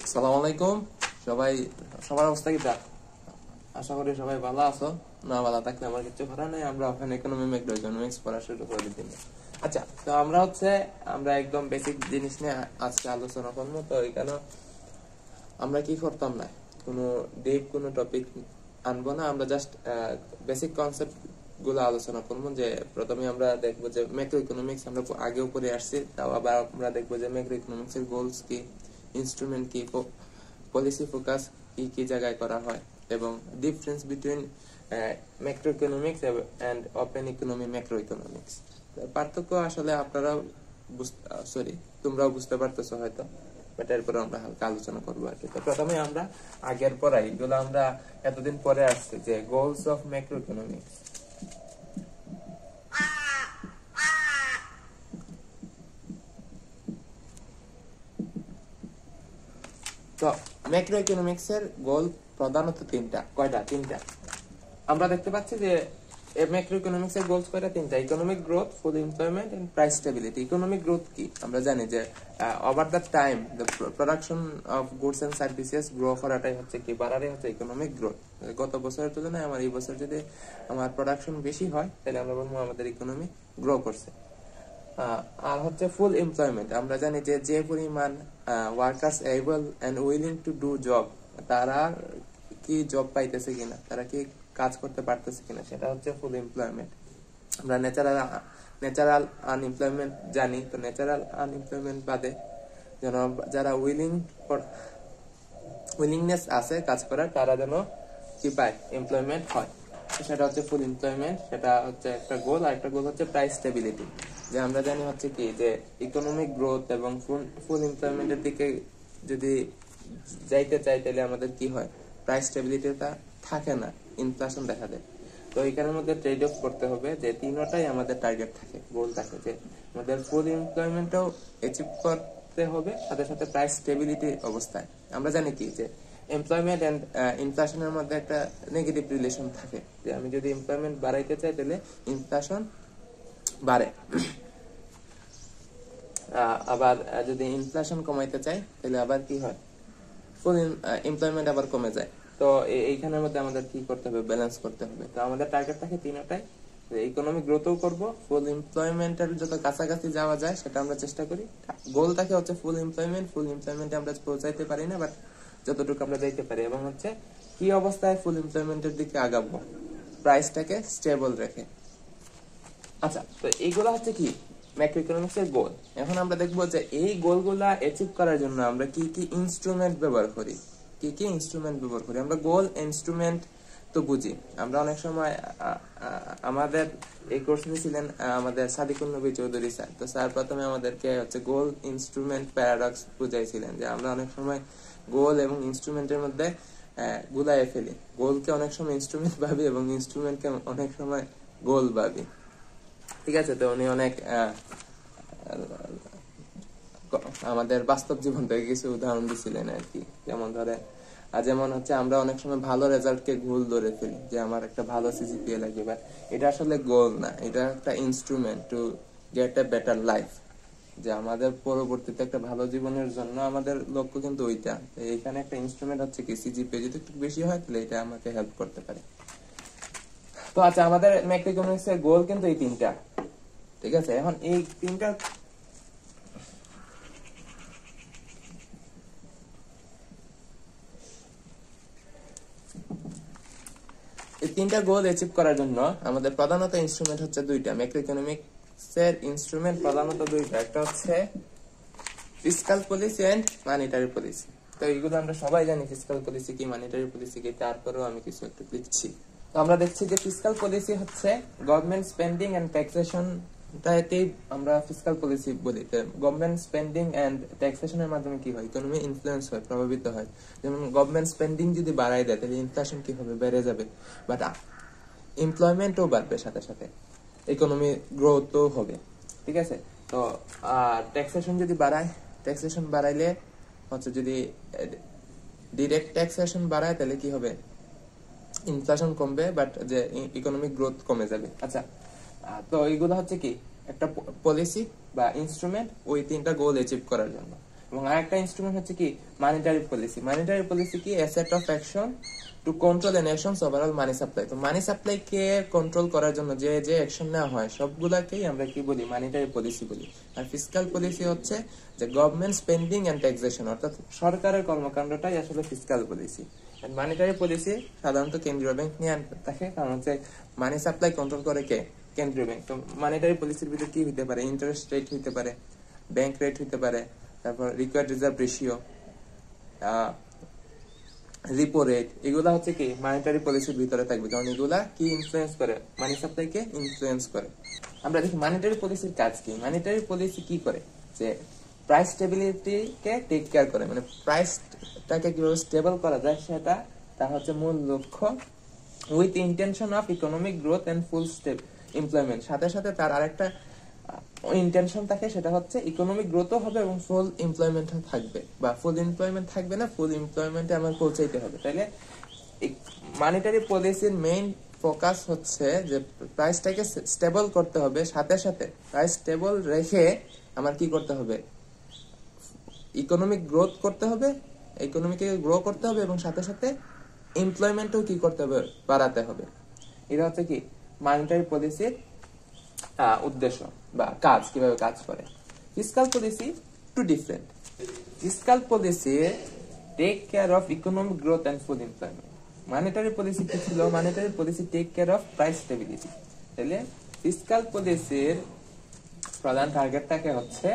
আসসালামু আলাইকুম সবাই। সবার অবস্থা কি? আশা করি সবাই ভালো আছো। না ভালো থাকলে আমার কিছু করার নেই, আমরা ওখানে ইকোনমি ম্যাক্রো ইকোনমিক্স পড়া শুরু করে দিন। আচ্ছা, তো আমরা একদম বেসিক জিনিস নিয়ে আজকে আলোচনা করবো। তো এখানে আমরা কি করতাম না, কোনো ডিপ কোনো টপিক আনবো না, আমরা জাস্ট বেসিক কনসেপ্ট গুলো আলোচনা করবো। যে প্রথমে আমরা দেখবো যে ম্যাক্রো ইকোনমিক্স আমরা আগেও পড়ে আসছি, তাও আবার আমরা দেখবো যে ম্যাক্রো ইকোনমিক্স এর গোলস কি, ইনস্ট্রুমেন্ট কি, পলিসি ফোকাস কি কি জায়গায় করা হয়, এবং difference between macro economics and open economy macro economics. পার্থক্য আসলে আপনারা তোমরাও বুঝতে পারতেছো হয়তো, বাট এরপরে আমরা হালকা আলোচনা করবো আর কি। তো প্রথমে আমরা আগের পড়াই এগুলো আমরা এতদিন পরে আসছে যে গোলস অফ ম্যাক্রো ইকোনমিক্স। তো ম্যাক্রো ইকোনমিক্স এর গোল প্রধানত তিনটা। আমরা দেখতে পাচ্ছি যে ম্যাক্রো ইকোনমিক্স এর গোলস কয়টা? তিনটা। Economic growth, full employment and price stability. Economic growth কি? আমরা জানি যে over the time the production of goods and services grow করাটাই হচ্ছে কি, বাড়াটাই হচ্ছে ইকোনমিক গ্রোথ। গত বছরের তুলনায় আমার এই বছর যদি আমার প্রোডাকশন বেশি হয়, তাহলে আমরা বলবো আমাদের ইকোনমি গ্রো করছে। আর হচ্ছে ফুল এমপ্লয়মেন্ট। আমরা জানি যে যে পরিমাণ workers able and willing to do job, তারা কি জব পাইতেছে কিনা, তারা কি কাজ করতে পারতেছে কিনা, সেটা হচ্ছে ফুল এমপ্লয়মেন্ট। আমরা ন্যাচারাল আনএমপ্লয়মেন্ট জানি, তো ন্যাচারাল আনএমপ্লয়মেন্ট বাদে যেন যারা উইলিংনেস আছে কাজ করার, তারা যেন কি পায়, এমপ্লয়মেন্ট হয়, সেটা হচ্ছে ফুল এমপ্লয়মেন্ট। সেটা হচ্ছে একটা গোল। আর একটা গোল হচ্ছে প্রাইস স্টেবিলিটি। যে আমরা জানি হচ্ছে কি, যে ইকোনমিক গ্রোথ এবং ফুল এমপ্লয়মেন্টের দিকে যদি যাইতে চাই, তাহলে আমাদের কি হয়, প্রাইস স্টেবিলিটিটা থাকে না, ইনফ্লেশন দেখা দেয়। তো এখানের মধ্যে ট্রেড অফ করতে হবে, যে তিনটাই আমাদের টার্গেট থাকে, গোল থাকে, যে আমাদের ফুল এমপ্লয়মেন্টও অ্যাচিভ করতে হবে, সাথে সাথে প্রাইস স্টেবিলিটি অবস্থায়। আমরা জানি কি, যে এমপ্লয়মেন্ট এন্ড ইনফ্লেশনের মধ্যে একটা নেগেটিভ রিলেশন থাকে, যে আমি যদি এমপ্লয়মেন্ট বাড়াইতে চাই, তাহলে ইনফ্লেশন বাড়ে। আবার যদি ইনফ্লেশন কমাইতে চাই, তাহলে আবার কি হয়, ফুল এমপ্লয়মেন্ট আবার কমে যায়। তো এইখানের মধ্যে আমাদের কি করতে হবে, ব্যালেন্স করতে হবে। তো আমাদের টার্গেট থাকে তিনটাই, ইকোনমিক গ্রোথও করব, ফুল এমপ্লয়মেন্টের যত কাছাকাছি যাওয়া যায় সেটা আমরা চেষ্টা করি। গোল থাকে হচ্ছে ফুল এমপ্লয়মেন্টে আমরা পৌঁছাইতে পারি না, বাট যতটুকু আমরা যাইতে পারি। এবং হচ্ছে কি অবস্থায় ফুল এমপ্লয়মেন্টের দিকে আগাবো, প্রাইসটাকে স্টেবল রেখে। আচ্ছা, তো এইগুলো হচ্ছে কি ম্যাক্রো ইকোনমিক্স এর গোল। এখন আমরা দেখবো যে এই গোলগুলা অ্যাচিভ করার জন্য আমরা কি কি ইনস্ট্রুমেন্ট ব্যবহার করি। আমরা গোল ইনস্ট্রুমেন্ট তো বুঝি। আমরা অনেক সময় আমাদের এই কোর্স নিয়েছিলেন আমাদের সাদিকুল নবী চৌধুরী স্যার। তো স্যার প্রথমে আমাদেরকে হচ্ছে গোল ইনস্ট্রুমেন্ট প্যারাডক্স বুঝাইছিলেন, যে আমরা অনেক সময় গোল এবং ইনস্ট্রুমেন্টের মধ্যে গুলায় ফেলি। গোলকে অনেক সময় ইনস্ট্রুমেন্ট ভাবি এবং ইনস্ট্রুমেন্টকে অনেক সময় গোল ভাবি। ঠিক আছে, তো উনি অনেক আমাদের বাস্তব জীবন থেকে কিছু উদাহরণ দিছিলেন আর কি। যেমন হচ্ছে আমরা অনেক সময় ভালো রেজাল্টকে গোল ধরে ফেলি, যে আমার একটা ভালো সিজিপিএ লাগবে, বাট এটা আসলে গোল না, এটা একটা instrument to get a better life. যে আমাদের পরবর্তীতে একটা ভালো জীবনের জন্য আমাদের লক্ষ্য কিন্তু ওইটা। এখানে একটা ইনস্ট্রুমেন্ট হচ্ছে কি, সিজিপিএ যদি একটু বেশি হয়, তাহলে এটা আমাকে হেল্প করতে পারে। তো আচ্ছা, আমাদের ম্যাক্রো ইকোনমিক্স এর গোল কিন্তু এই তিনটা। ঠিক আছে, এখন এই তিনটা গোল অ্যাচিভ করার জন্য আমাদের প্রধানত ইনস্ট্রুমেন্ট হচ্ছে দুইটা। ম্যাক্রো ইকোনমিক্স এর ইনস্ট্রুমেন্ট প্রধানত দুইটা, একটা হচ্ছে fiscal policy and monetary policy. তো এইগুলো আমরা সবাই জানি, ফিসকাল পলিসি কি, মনিটারি পলিসি কি, তারপরেও আমি কিছু একটু লিখছি। তো আমরা দেখছি যে ফিসকাল পলিসি হচ্ছে গভর্নমেন্ট স্পেন্ডিং এন্ড ট্যাক্সেশন, তাইতেই আমরা ফিসকাল পলিসি বলি। গভর্নমেন্ট স্পেন্ডিং এন্ড ট্যাক্সেশনের মাধ্যমে কি হয়, ইকোনমি ইনফ্লুয়েন্স হয়, প্রভাবিত হয়। যেমন গভর্নমেন্ট স্পেন্ডিং যদি বাড়ায় দেয়, তাহলে ইনফ্লেশন কি হবে, বেড়ে যাবে, বাট এমপ্লয়মেন্টও বাড়বে, সাথে সাথে ইকোনমি গ্রোথও হবে। ঠিক আছে, তো ট্যাক্সেশন যদি ট্যাক্সেশন বাড়াইলে হচ্ছে, যদি ডিরেক্ট ট্যাক্সেশন বাড়ায়, তাহলে কি হবে, ইনফ্লেশন কমবে, বাট যে ইকোনমিক গ্রোথ কমে যাবে। আচ্ছা, তো এইগুলো হচ্ছে কি একটা পলিসি বা ইনস্ট্রুমেন্ট ওই তিনটা গোল অ্যাচিভ করার জন্য। এবং আরেকটা ইনস্ট্রুমেন্ট হচ্ছে কি মনিটারি পলিসি। মনিটারি পলিসি কি set of action to control A Nations overall money supply. তো মানি সাপ্লাই কে কন্ট্রোল করার জন্য যে যে অ্যাকশন নেওয়া হয় সবগুলাকেই আমরা কি বলি মনিটারি পলিসি বলি। আর ফিসকাল পলিসি হচ্ছে যে গভর্নমেন্ট স্পেন্ডিং এন্ড ট্যাক্সেশন, অর্থাৎ সরকারের কর্মকাণ্ডটাই আসলে ফিসকাল পলিসি। মনিটারি পলিসি সাধারণত কেন্দ্রীয় ব্যাংক নিয়ে থাকে, কারণ হচ্ছে মানি সাপ্লাই কন্ট্রোল করে কে কেন্দ্রীয় ব্যাংক। তো মনিটারি পলিসির ভিতরে কি হতে পারে, ইন্টারেস্ট রেট হতে পারে, ব্যাংক রেট হতে পারে, তারপর required reserve ratio, repo rate, এগুলা হচ্ছে কি মনিটারি পলিসির ভিতরে থাকবে, কারণ এগুলা কি ইনফ্লুয়েন্স করে মানি সাপ্লাই কে ইনফ্লুয়েন্স করে। আমরা দেখি মনিটারি পলিসির কাজ কি। মনিটারি পলিসি কি করে, যে প্রাইস স্টেবিলিটি কে টেক কেয়ার করে, মানে প্রাইসটাকে কিভাবে স্টেবল করা যায় সেটা তার হচ্ছে মূল লক্ষ্য, with intention of economic growth and full step employment. সাথে সাথে তার আরেকটা ইন্টেনশন থাকে, সেটা হচ্ছে ইকোনমিক গ্রোথও হবে এবং ফুল এমপ্লয়মেন্ট থাকবে, বা ফুল এমপ্লয়মেন্ট থাকবে না, ফুল এমপ্লয়মেন্টে আমার পৌঁছাইতে হবে। তাহলে মনিটারি পলিসির মেইন ফোকাস হচ্ছে যে প্রাইসটাকে স্টেবল করতে হবে, সাথে সাথে প্রাইস স্টেবল রেখে আমার কি করতে হবে, ইকোনমিক গ্রোথ করতে হবে, ইকোনমিকে গ্রো করতে হবে, এবং সাথে সাথে এমপ্লয়মেন্টও কি করতে হবে, বাড়াতে হবে। এটা হচ্ছে কি মনিটারি পলিসির উদ্দেশ্য বা কাজ, কিভাবে কাজ করে। Fiscal policy two different. Fiscal policy take care of economic growth and full employment. Monetary policy কি ছিল, monetary policy take care of price stability. তাহলে ফিসকাল পলিসির প্রধান টার্গেটটাকে হচ্ছে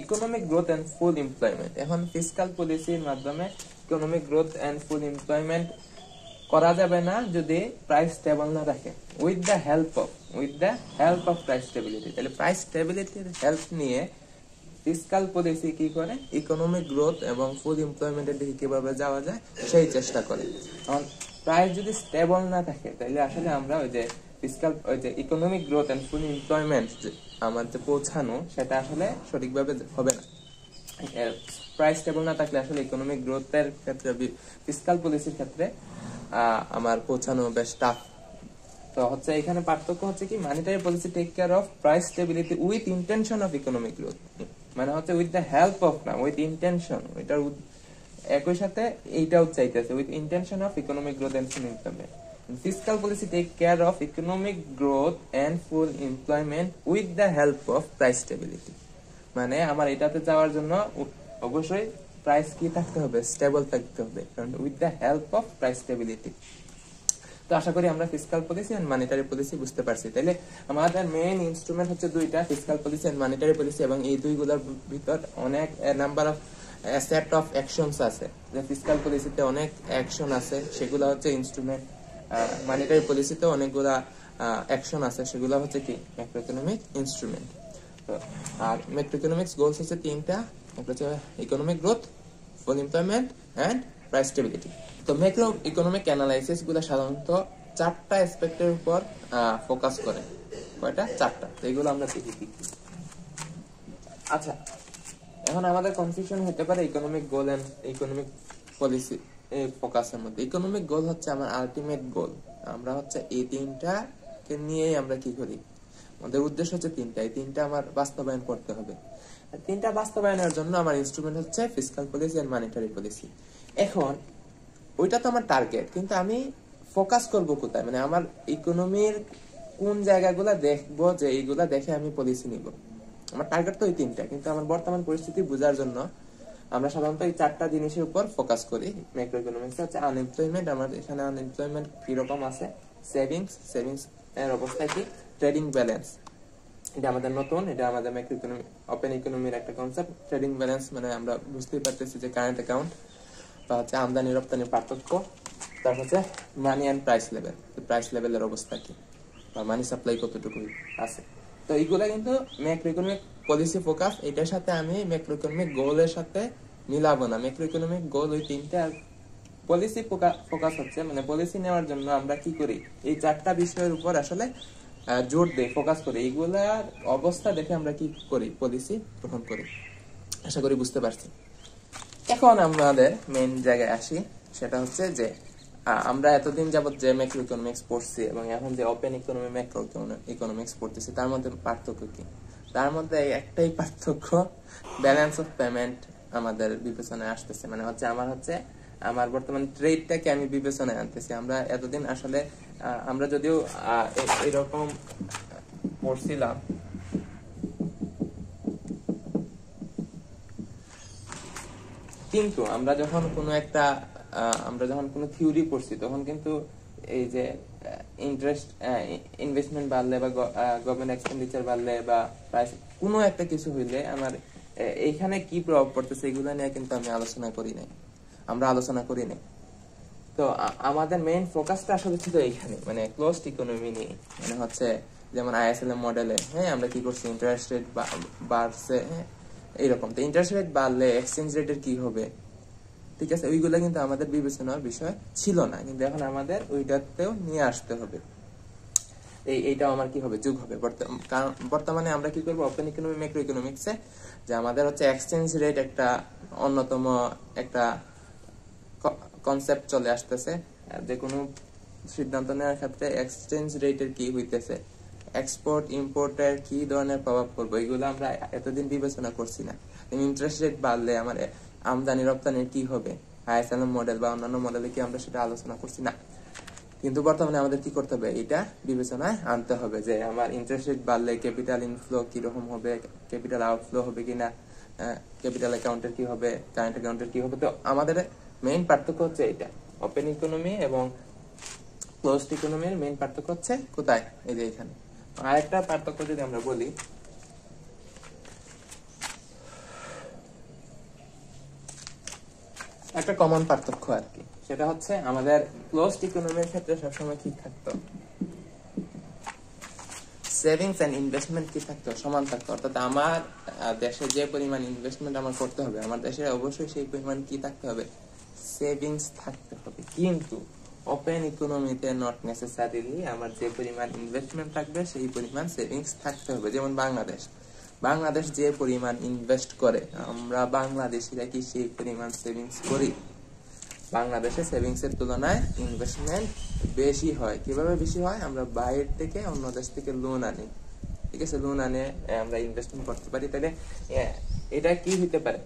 economic growth and full employment. এখন ফিসকাল পলিসির মাধ্যমে economic growth and full employment করা যাবে না যদি প্রাইস স্টেবল না থাকে, with the help of price stability. তাহলে প্রাইস স্টেবিলিটির হেল্প নিয়ে ফিসকাল পলিসি কি করে, ইকোনমিক গ্রোথ এবং ফুল এমপ্লয়মেন্টের দিকে কিভাবে যাওয়া যায় সেই চেষ্টা করে। কারণ প্রাইস যদি স্টেবল না থাকে তাহলে আসলে আমরা ওই যে ফিসকাল ওই যে economic growth and full employment আমার যে পৌঁছানো সেটা আসলে সঠিকভাবে হবে না। প্রাইস স্টেবল না থাকলে আসলে ইকোনমিক গ্রোথের ক্ষেত্রে, ফিসকাল পলিসির ক্ষেত্রে আমার পৌঁছানো বেশ টাফ। তো হচ্ছে এখানে পার্থক্য হচ্ছে কি monetary policy take care of price stability with intention of economic growth, মানে হচ্ছে উইথ দ্য হেল্প অফ না, উইথ ইন্টেনশন, এটার একই সাথে এইটাও চাইতেছে with intention of economic growth and full employment. Fiscal policy take care of economic growth and full employment with the help of price stability. মানে আমার এটাতে যাওয়ার জন্য অবশ্যই প্রাইস কি থাকতে হবে, স্টেবল থাকতে হবে, কারণ with the help of price stability. তো আশা করি আমরা fiscal policy and monetary policy বুঝতে পারছি। তাহলে আমাদের মেইন ইনস্ট্রুমেন্ট হচ্ছে দুইটা, fiscal policy and monetary policy, এবং এই দুইগুলোর ভিতর অনেক number of set of actions আছে। যে ফিসকাল পলিসিতে অনেক অ্যাকশন আছে, সেগুলো হচ্ছে ইনস্ট্রুমেন্ট। মনিটারি পলিসিতে অনেকগুলা অ্যাকশন আছে, সেগুলো হচ্ছে কি ম্যাক্রো ইকোনমিক ইনস্ট্রুমেন্ট। তো আর ম্যাক্রো ইকোনমিক্স গোলস হচ্ছে তিনটা, একটা হচ্ছে economic growth, full employment and price stability. তো ম্যাক্রো ইকোনমিক অ্যানালাইসিস গুলো সাধারণত চারটা অ্যাসপেক্টের উপর ফোকাস করে। কয়টা? চারটা। তো এগুলো আমরা দেখি কি। আচ্ছা, এখন আমাদের কনফিউশন হতে পারে economic goal and economic policy ফোকাসের মধ্যে। ইকোনমিক গোল হচ্ছে আমার আলটিমেট গোল, আমরা হচ্ছে এই তিনটাকে নিয়েই আমরা কি করি, আমাদের উদ্দেশ্য হচ্ছে তিনটা, এই তিনটা আমার বাস্তবায়ন করতে হবে। তিনটা বাস্তবায়নের জন্য আমার ইনস্ট্রুমেন্ট হচ্ছে fiscal policy and monetary policy. এখন ওইটা তো আমার টার্গেট, কিন্তু আমি ফোকাস করব কোথায়, মানে আমার ইকোনমির কোন জায়গাগুলো দেখবো যে এইগুলা দেখে আমি পলিসি নিব। আমার টার্গেট তো ওই তিনটা, কিন্তু আমার বর্তমান পরিস্থিতি বোঝার জন্য আমরা সাধারণত এই চারটা জিনিসের উপর ফোকাস করি। ম্যাক্রো ইকোনমিক্স হচ্ছে আনএমপ্লয়মেন্ট, আমার এখানে আনএমপ্লয়মেন্ট কিরকম আছে, সেভিংস এর অবস্থা কি, ট্রেডিং ব্যালেন্স, এটা আমাদের নতুন, এটা আমাদের ম্যাক্রো ইকোনমি ওপেন ইকোনমির একটা কনসেপ্ট। ট্রেডিং ব্যালেন্স মানে আমরা বুঝতেই পারতেছি যে কারেন্ট অ্যাকাউন্ট বা হচ্ছে আমদানি রপ্তানির পার্থক্য, তারপর হচ্ছে মানি এন্ড প্রাইস লেভেল, প্রাইস লেভেলের অবস্থা কি বা মানি সাপ্লাই কতটুকু আছে। তো এইগুলা কিন্তু ম্যাক্রো ইকোনমিক পলিসি ফোকাস, এটার সাথে আমি ম্যাক্রো ইকোনমিক গোলের সাথে মিলাবো না। ম্যাক্রো ইকোনমিক গোল ওই তিনটা, আর পলিসি ফোকাস হচ্ছে মানে পলিসি নেওয়ার জন্য আমরা কি করি, এই চারটা বিষয়ের উপর আসলে জোর দেই, ফোকাস করি। এইগুলার অবস্থা দেখে আমরা কি করি, পলিসি গ্রহণ করি। আশা করি বুঝতে পারছি। এখন আমাদের মেইন জায়গায় আসি, সেটা হচ্ছে যে আমরা এতদিন যাবত যে ম্যাক্রো ইকোনমিক্স পড়ছি এবং এখন যে ওপেন ইকোনমি ম্যাক্রো ইকোনমিক্স পড়তেছি, তার মধ্যে পার্থক্য কি? তার মধ্যে একটাই পার্থক্য, ব্যালেন্স অফ পেমেন্ট আমাদের বিবেচনায় আসতেছে, মানে হচ্ছে আমার বর্তমান ট্রেডটাকে আমি বিবেচনায় আনতেছি। আমরা এতদিন আসলে আমরা যদিও এরকম পড়ছিলাম, কিন্তু আমরা যখন কোনো থিওরি পড়ছি তখন কিন্তু এই যে ইনভেস্টমেন্ট বাড়লে বা গভর্নমেন্ট এক্সপেন্ডিচার বাড়লে বা কোনো একটা কিছু হইলে আমার এইখানে কি প্রভাব পড়তেছে এগুলো নিয়ে কিন্তু আমরা আলোচনা করি নাই। তো আমাদের মেইন ফোকাসটা আসলে ছিল এইখানে, মানে ক্লোজড ইকোনমি নিয়ে। মানে হচ্ছে যেমন আইএসএল মডেলে আমরা কি করছি, ইন্টারেস্ট রেট বাড়ছে, এইরকম। তো ইন্টারেস্ট রেট বাড়লে এক্সচেঞ্জ রেটের কি হবে, ঠিক আছে, ওইগুলো কিন্তু আমাদের বিবেচনার বিষয় ছিল না, কিন্তু এখন আমাদের ওইটাতেও নিয়ে আসতে হবে। এইটাও আমার কি হবে, যুগ হবে। কারণ বর্তমানে আমরা কি করবো, ওপেন ইকোনমি ম্যাক্রো ইকোনমিক্সে যে আমাদের হচ্ছে এক্সচেঞ্জ রেট একটা অন্যতম একটা কনসেপ্ট চলে আসতেছে। যে কোনো সিদ্ধান্ত নেওয়ার ক্ষেত্রে এক্সচেঞ্জ রেটের কি হইতেছে, এক্সপোর্ট ইম্পোর্টের কি ধরনের প্রভাব পড়বে, এগুলো আমরা এতদিন বিবেচনা করছি না। ইন্টারেস্ট রেট বাড়লে আমার আমদানি রপ্তানির কি হবে, আইএসএল মডেল বা অন্যান্য মডেলে কি আমরা সেটা আলোচনা করছি না। কিন্তু বর্তমানে আমাদের কি করতে হবে, এটা বিবেচনায় আনতে হবে যে আমার ইন্টারেস্ট রেট বাড়লে ক্যাপিটাল ইনফ্লো কিরকম হবে, ক্যাপিটাল আউটফ্লো হবে কিনা, ক্যাপিটাল অ্যাকাউন্টের কি হবে, কারেন্ট অ্যাকাউন্টের কি হবে। তো আমাদের মেইন পার্থক্য হচ্ছে এটা, ওপেন ইকোনমি এবং ক্লোজড ইকোনমির মেইন পার্থক্য হচ্ছে কোথায়, এই যে এখানে। আরেকটা পার্থক্য যদি আমরা বলি, একটা কমন পার্থক্য আর কি, সেটা হচ্ছে আমাদের ক্লোজড ইকোনমির ক্ষেত্রে সবসময় কি থাকতো, সেভিংস এন্ড ইনভেস্টমেন্ট কি থাকতো, সমান থাকতো। অর্থাৎ আমার দেশে যে পরিমাণ ইনভেস্টমেন্ট আমার করতে হবে, আমার দেশে অবশ্যই সেই পরিমাণ কি থাকতে হবে, সেভিংস থাকতে হবে। কিন্তু ওপেন ইকোনমিতে নট নেসেসারিলি আমার যে পরিমাণ ইনভেস্টমেন্ট থাকবে সেই পরিমাণ সেভিংস থাকতে হবে। যেমন বাংলাদেশ যে পরিমাণ ইনভেস্ট করে, আমরা বাংলাদেশিরা কি সেই পরিমাণ সেভিংস করি? বাংলাদেশে সেভিংস এর তুলনায় ইনভেস্টমেন্ট বেশি হয়। কিভাবে বেশি হয়? আমরা বাইরে থেকে, অন্য দেশ থেকে লোন আনি, ঠিক আছে, লোন আনে আমরা ইনভেস্টমেন্ট করতে পারি। তাহলে এটা কি হইতে পারে,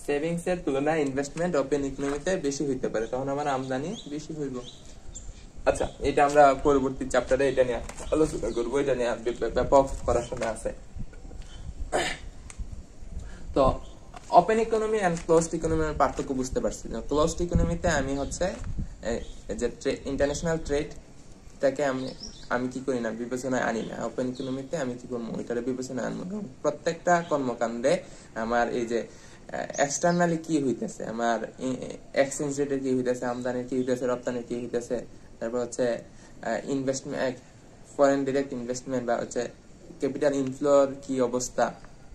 সেভিংস এর তুলনায় ইনভেস্টমেন্ট ওপেন ইকোনমিতে বেশি হইতে পারে, তখন আমার আমদানি বেশি হইব। আচ্ছা, এটা আমরা পরবর্তী চ্যাপ্টারে এটা নিয়ে আলোচনা করবো, এটা নিয়ে ব্যাপক পড়াশোনা আছে। তো ওপেন ইকোনমি এন্ড ক্লোজড ইকোনমির পার্থক্য বুঝতে পারছি। ক্লোজড ইকোনমিতে আমি হচ্ছে যে ইন্টারন্যাশনাল ট্রেডটাকে আমি কি করি না, বিবেচনায় আনি না। ওপেন ইকোনমিতে আমি কি করবো, ওইটারে বিবেচনায় আনবো। প্রত্যেকটা কর্মকাণ্ডে আমার এই যে এক্সটার্নালি কি হইতেছে, আমার এক্সচেঞ্জ রেটের কি হইতেছে, আমদানির কি হইতেছে, রপ্তানির কি হইতেছে, তারপর হচ্ছে ইনভেস্টমেন্ট, ফরেন ডিরেক্ট ইনভেস্টমেন্ট বা হচ্ছে ক্যাপিটাল ইনফ্লোর কি অবস্থা,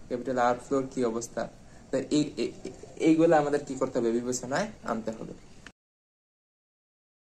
ক্যাপিটাল আউটফ্লোর কি অবস্থা, এইগুলো আমাদের কি করতে হবে, বিবেচনায় আনতে হবে।